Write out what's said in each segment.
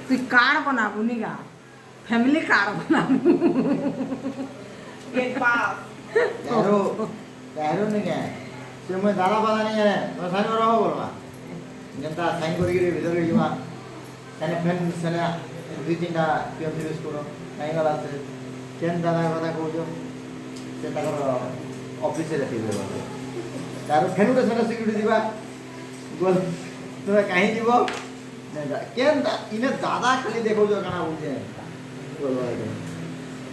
তুই কার্ড বানাবো নিগা family card বানাবো गेट पास त्यारो नहीं क्या से मैं दादा पता नहीं है मैं साइन कर रहा हूँ बोलवा जनता साइन करके भीतर के जुआ सेने फ्रेंड सेने दुई तीन पियन यूज करो नहीं वाला से केन दादा पता को जो से ताकर ऑफिस से रहती है तारो फेनु के सेने सिक्योरिटी दिबा बोल तो कहीं जीवो केन इने दादा खाली देखो जो गाना बोलते हैं बोलवा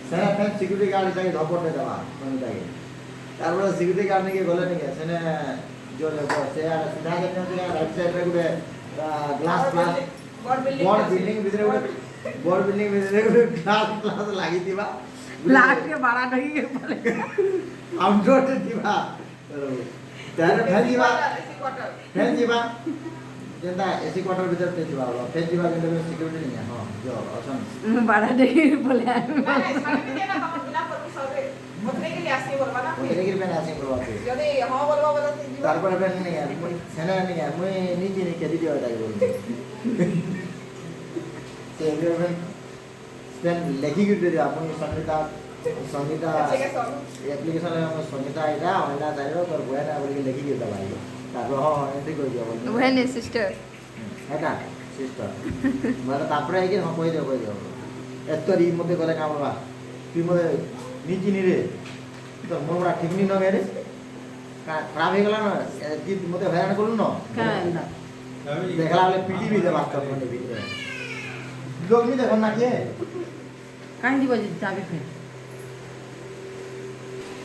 সেনা ফ্যান সিকিউরিটি গার্ড এটাকে ধপড়তে দেওয়া কোনটাকে তারপরে সিকিউরিটি গার্ড নাকি গলে নাকি সেনে জলে সে আর সিধা কেন যে রাইট সাইডে গুড়ে গ্লাস গ্লাস বড় বিল্ডিং ভিতরে গুড়ে বড় বিল্ডিং ভিতরে গুড়ে গ্লাস গ্লাস লাগি দিবা লাখকে বাড়া ঢাকি বলে আউটডোরে দিবা তার ফ্যান দিবা ফ্যান দিবা যেটা এসি কোয়ার্টার ভিতরে দিবা ফ্যান দিবা কিন্তু সিকিউরিটি নেই হ্যাঁ जो অসন বাড়া ঢাকি বলে मैंने सामने में ना हम बिना पर सब मुतने के लिए आसी बोलवा ना मुतने के लिए मैंने आसी बोलवा थे यदि हां बोलवा बोला थी তারপর ফ্যান নেই আর মই সেনা নেই আর মই নিজে নেই কেদি দিবা তাই বল তে ফ্যান ফ্যান লেখি গিয়ে দিবা মই संगीता एप्लीकेशन में संगीता आइला ऑनलाइन जाइरो तर बयाना बोली लेखि दियो भाई तारपर हां एंट्री कर दियो बोल बहन सिस्टर এটা সিস্টার মানে তারপরে আইকে হাঁ কই দিও এতরি মতে করে কামবা তুই মতে নিচি নি রে তো মোরা ঠিক নি নগে রে খারাপ হয়ে গেল না কি মতে হয়রান করলু না কান্দা দেখলা বলে পিটি বিদে বাচ্চা ফোনে ভিতরে লোক নি দেখো না কে কান্দি বাজি যাবে ফের